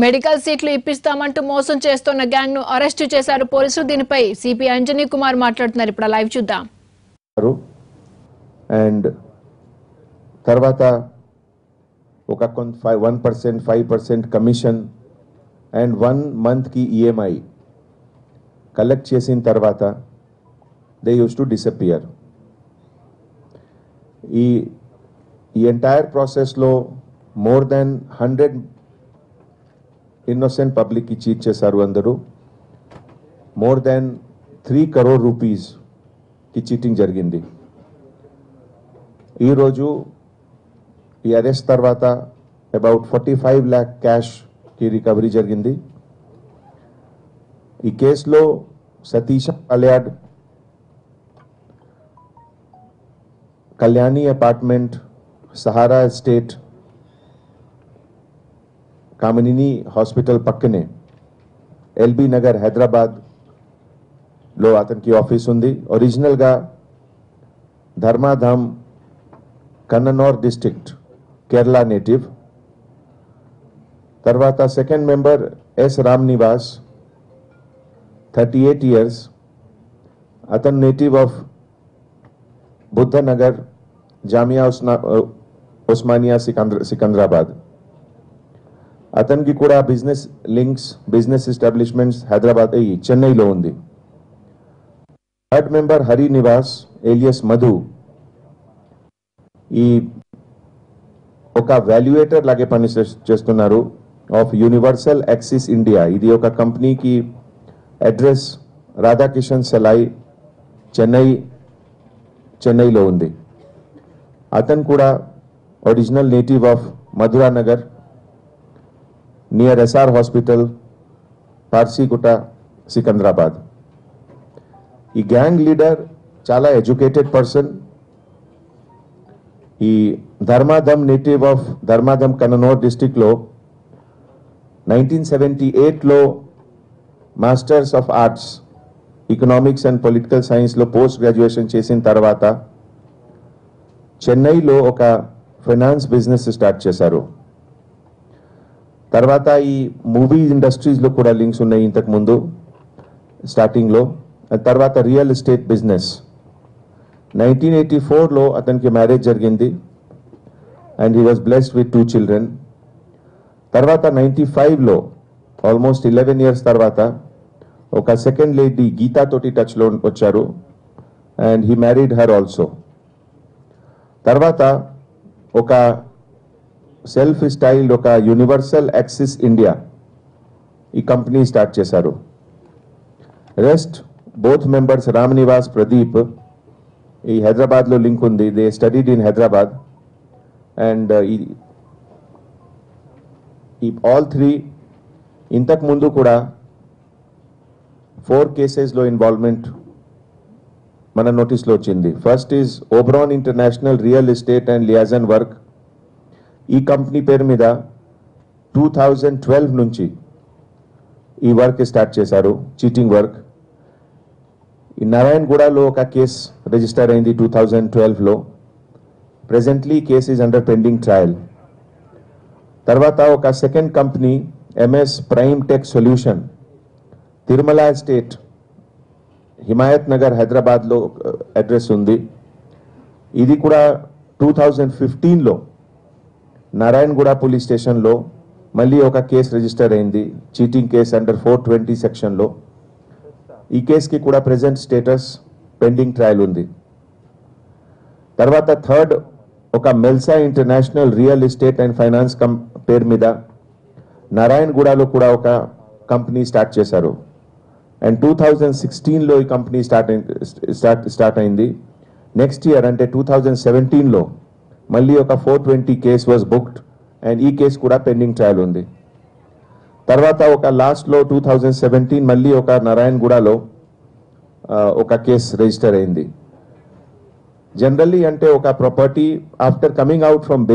Medical సీట్లు ఇప్పిస్తామంటూ మోసం చేస్తున్న గ్యాంగ్ ను అరెస్ట్ చేశారు పోలీసులు. దీనిపై సిపి అంజనీ కుమార్ మాట్లాడుతున్నారు. ఇప్పుడు లైవ్ చూద్దాం. అండ్ తర్వాత ఒక 1%, 5% కమిషన్ అండ్ 1 month కి ఈఎంఐ కలెక్ట్ చేసిన తర్వాత దే యూస్ టు డిసపియర్. ఈ ఎంటైర్ ప్రాసెస్లో మోర్ దెన్ 100 innocent పబ్లిక్ కి చీట్ చేశారు. అందరూ మోర్ దెన్ 3 crore రూపీస్ కి చీటింగ్ జరిగింది. ఈరోజు ఈ అరెస్ట్ తర్వాత అబౌట్ 45 lakh క్యాష్ కి రికవరీ జరిగింది. ఈ కేసులో Satish Palyad, Kalyani apartment, Sahara estate, Kamineni hospital పక్కనే ఎల్బీ నగర్ హైదరాబాద్ లో అతనికి ఆఫీస్ ఉంది. ఒరిజినల్ గా ధర్మాధామ్ కన్ననౌర్ డిస్ట్రిక్ట్ కేరళ నేటివ్. తర్వాత second member S Ram Nivas 38 years, అతను నేటివ్ ఆఫ్ బుద్ధ నగర్ జామియా ఉస్మానియా సికంద్రాబాద్. అతనికి కూడా business links, business establishments Hyderabad చెన్నైలో ఉంది. Third member Hari Nivas alias Madhu, ఈ ఒక వాల్యుయేటర్ లాగే పని చేస్తున్నారు ఆఫ్ యూనివర్సల్ యాక్సిస్ ఇండియా. ఇది ఒక కంపెనీకి అడ్రస్ రాధాకిషన్ సెలాయి చెన్నైలో ఉంది. అతను కూడా original native of Madhura Nagar near SR hospital Parsigutta Secunderabad. ఈ గ్యాంగ్ లీడర్ చాలా ఎడ్యుకేటెడ్ పర్సన్. ఈ Dharmadham native of Dharmadham Cannanore district లో 1978లో masters of arts economics and political science లో పోస్ట్ గ్రాడ్యుయేషన్ చేసిన తర్వాత చెన్నైలో ఒక ఫైనాన్స్ బిజినెస్ స్టార్ట్ చేశారు. తర్వాత ఈ మూవీ ఇండస్ట్రీస్ లో కూడా లింక్స్ ఉన్నాయి ఇంతకు ముందు స్టార్టింగ్ లో. తర్వాత రియల్ ఎస్టేట్ బిజినెస్. 1984లో అతనికి మ్యారేజ్ జరిగింది and he was blessed with 2 children. తర్వాత 95లో ఆల్మోస్ట్ 11 years తర్వాత ఒక సెకండ్ లేడీ గీతా తోటి టచ్ లో వచ్చారు and he married her also. తర్వాత ఒక సెల్ఫ్ స్టైల్డ్ ఒక యూనివర్సల్ యాక్సిస్ ఇండియా ఈ కంపెనీ స్టార్ట్ చేశారు. Rest both members Ram Nivas, Pradeep ఈ హైదరాబాద్ లో లింక్ ఉంది. They studied in Hyderabad and ఈ ఆల్ 3 ఇంతకు ముందు కూడా 4 cases లో ఇన్వాల్వ్మెంట్ మన నోటీస్లో వచ్చింది. First is Oberon international real estate and liaison work. ఈ కంపెనీ పేరు మీద 2012 నుంచి ఈ వర్క్ స్టార్ట్ చేశారు, చీటింగ్ వర్క్. ఈ నారాయణగూడలో ఒక కేసు రిజిస్టర్ అయింది 2012లో. Presently case is under pending trial. తర్వాత ఒక second company MS prime tech solution Tirumala estate Himayat Nagar హైదరాబాద్లో అడ్రస్ ఉంది. ఇది కూడా 2015లో నారాయణగూడ పోలీస్ స్టేషన్లో మళ్ళీ ఒక కేసు రిజిస్టర్ అయింది, చీటింగ్ కేసు అండర్ 420 సెక్షన్లో. ఈ కేసుకి కూడా ప్రెజెంట్ స్టేటస్ పెండింగ్ ట్రయల్ ఉంది. తర్వాత థర్డ్ ఒక Melsa international real estate and finance పేరు మీద నారాయణగూడలో కూడా ఒక కంపెనీ స్టార్ట్ చేశారు అండ్ 2016లో ఈ కంపెనీ స్టార్ట్ అయింది. నెక్స్ట్ ఇయర్ అంటే 2017లో మళ్ళీ ఒక 420 కేసు వాజ్ బుక్డ్ అండ్ ఈ కేసు కూడా పెండింగ్ ట్రయల్ ఉంది. తర్వాత ఒక లాస్ట్లో 2017 మళ్ళీ ఒక నారాయణగూడలో ఒక కేసు రిజిస్టర్ అయింది. జనరల్లీ అంటే ఒక property after coming out from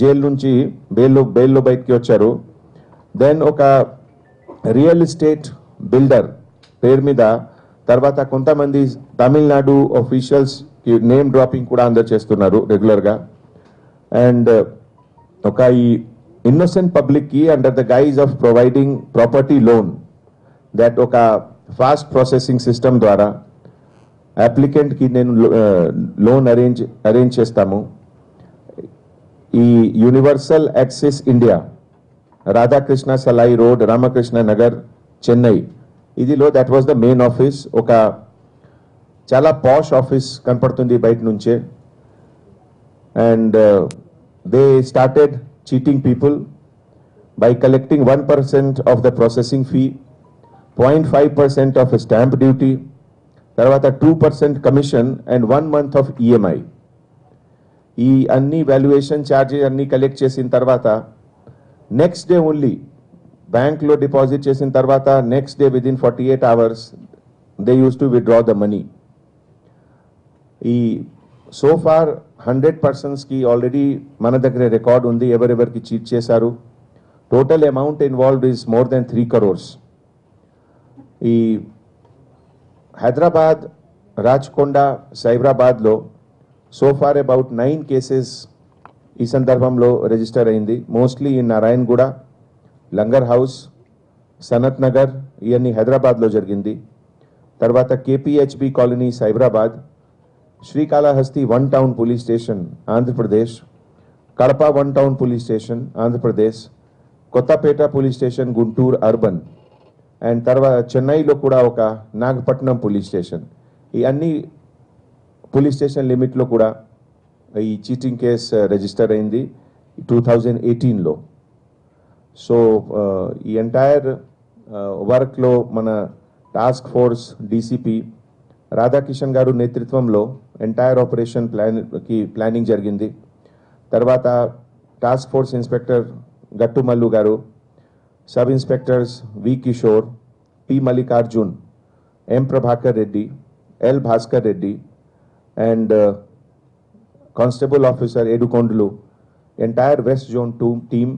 jail నుంచి బెయిల్లో బయటికి వచ్చారు. దెన్ ఒక రియల్ ఎస్టేట్ బిల్డర్ పేరు మీద తర్వాత కొంతమంది తమిళనాడు ఆఫీషియల్స్ నేమ్ డ్రాపింగ్ కూడా అందరు చేస్తున్నారు రెగ్యులర్ గా. అండ్ ఒక ఈ innocent public ki under the guise of providing property loan, that oka fast processing system ద్వారా అప్లికెంట్ కి నేను లోన్ అరేంజ్ చేస్తాము. ఈ universal access India Radhakrishna Salai road Ramakrishna Nagar Chennai ఇదిలో that was the main office. ఒక చాలా పాష్ ఆఫీస్ కనపడుతుంది బయట నుంచే. And they started cheating people by collecting 1% of the processing fee, 0.5% of stamp duty, తర్వాత 2% commission and 1 month of EMI. ఈ అన్ని వాల్యుయేషన్ ఛార్జెస్ అన్ని కలెక్ట్ చేసిన తర్వాత నెక్స్ట్ డే ఓన్లీ బ్యాంక్లో డిపాజిట్ చేసిన తర్వాత next day within 48 hours they use to withdraw the money. ఈ సో ఫార్ 100 personsకి ఆల్రెడీ మన దగ్గర రికార్డ్ ఉంది ఎవరెవరికి చీట్ చేశారు. Total amount involved is more than 3 crores. ఈ హైదరాబాద్ రాచకొండ సైబరాబాద్లో సో ఫార్ అబౌట్ 9 cases ఈ సందర్భంలో రిజిస్టర్ అయింది. మోస్ట్లీ ఇన్ నారాయణగూడ, లంగర్ హౌస్, సనత్ నగర్ ఇవన్నీ హైదరాబాద్లో జరిగింది. తర్వాత KPHB colony Cyberabad, Srikalahasti 1 town police station Andhra Pradesh, Kadapa 1 town police station Andhra Pradesh, Kothapeta police station Guntur urban, and తర్వాత చెన్నైలో కూడా ఒక నాగపట్నం పోలీస్ స్టేషన్. ఈ అన్ని పోలీస్ స్టేషన్ లిమిట్లో కూడా ఈ చీటింగ్ కేస్ రిజిస్టర్ అయింది 2018లో. సో ఈ ఎంటైర్ వర్క్లో మన టాస్క్ ఫోర్స్ డీసీపీ రాధాకిషన్ గారు నేతృత్వంలో ఎంటైర్ ఆపరేషన్ ప్లానింగ్ జరిగింది. తర్వాత టాస్క్ ఫోర్స్ ఇన్స్పెక్టర్ గట్టుమల్లు గారు, sub inspectors V Kishore, P Mallikarjun, M Prabhakar Reddy, L Bhaskar Reddy and constable officer Yedukondalu, entire west zone 2 team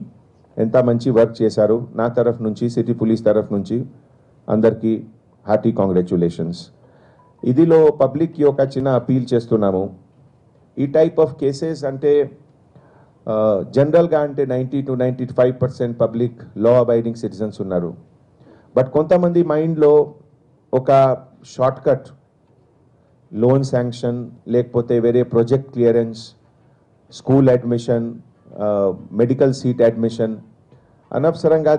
ఎంత మంచి వర్క్ చేశారు. నా తరఫు నుంచి, సిటీ పోలీస్ తరఫు నుంచి అందరికీ హార్టీ కాంగ్రాచ్యులేషన్స్. ఇదిలో పబ్లిక్కి ఒక చిన్న అపీల్ చేస్తున్నాము. ఈ టైప్ ఆఫ్ కేసెస్ అంటే జనరల్గా అంటే 90 to 95% public law abiding citizens ఉన్నారు. బట్ కొంతమంది మైండ్లో ఒక షార్ట్ కట్ లోన్ శాంక్షన్ లేకపోతే వేరే project clearance, school admission, medical seat admission అనవసరంగా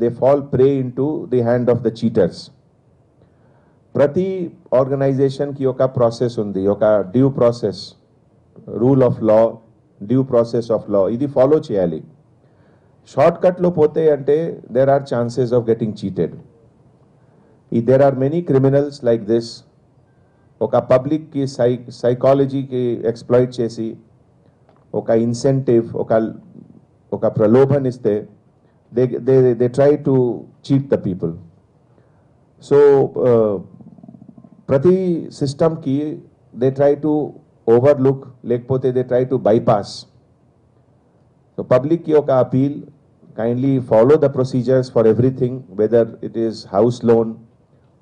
they fall prey into the hand of the cheaters. ప్రతి ఆర్గనైజేషన్కి ఒక ప్రాసెస్ ఉంది, ఒక due process, rule of law, due process of law ఇది ఫాలో చేయాలి. షార్ట్ కట్లో పోతే అంటే there are chances of getting cheated. There are many criminals like this. ఒక పబ్లిక్కి సైకాలజీకి ఎక్స్ప్లాయిట్ చేసి ఒక ఇన్సెంటివ్, ఒక ప్రలోభన్ ఇస్తే they try to cheat the people. So ప్రతి సిస్టమ్కి దే ట్రై టు overlook లేకపోతే they try to bypass. So public ki oka appeal, kindly follow the procedures for everything, whether it is house loan,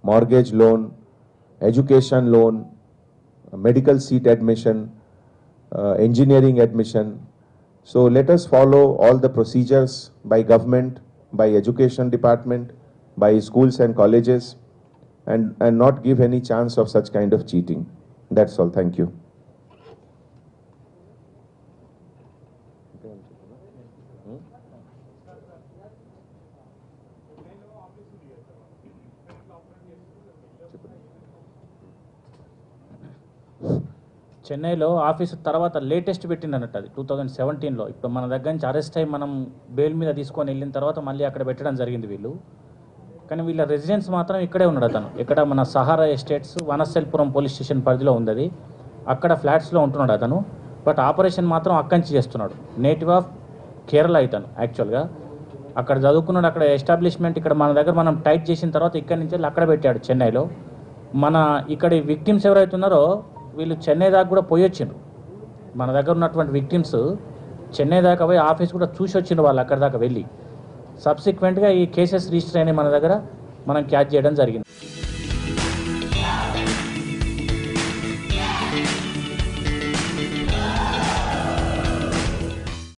mortgage loan, education loan, medical seat admission, engineering admission. So let us follow all the procedures by government, by education department, by schools and colleges, and not give any chance of such kind of cheating. That's all. Thank you. చెన్నైలో office తర్వాత latest పెట్టిందన్నట్టు అది 2017లో. ఇప్పుడు మన దగ్గర నుంచి arrest అయ్యి మనం bail మీద తీసుకొని వెళ్ళిన తర్వాత మళ్ళీ అక్కడ పెట్టడం జరిగింది వీళ్ళు. కానీ వీళ్ళ రెసిడెన్స్ మాత్రం ఇక్కడే ఉన్నాడు అతను. ఇక్కడ మన Sahara estates Vanasthalipuram police station పరిధిలో ఉంది అది. అక్కడ ఫ్లాట్స్లో ఉంటున్నాడు అతను. బట్ ఆపరేషన్ మాత్రం అక్కడి నుంచి చేస్తున్నాడు. నేటివ్ ఆఫ్ కేరళ ఇతను యాక్చువల్గా. అక్కడ చదువుకున్నాడు, అక్కడ ఎస్టాబ్లిష్మెంట్ ఇక్కడ మన దగ్గర మనం టైట్ చేసిన తర్వాత ఇక్కడి నుంచి వెళ్ళి అక్కడ పెట్టాడు చెన్నైలో. మన ఇక్కడ విక్టిమ్స్ ఎవరైతే ఉన్నారో వీళ్ళు చెన్నై దాకా కూడా పోయి వచ్చిండ్రు. మన దగ్గర ఉన్నటువంటి విక్టిమ్స్ చెన్నై దాకా పోయి ఆఫీస్ కూడా చూసి వచ్చిండ్రు వాళ్ళు అక్కడ దాకా వెళ్ళి. సబ్సిక్వెంట్గా ఈ కేసెస్ రిజిస్టర్ అయినాయి మన దగ్గర, మనం క్యాచ్ చేయడం జరిగింది.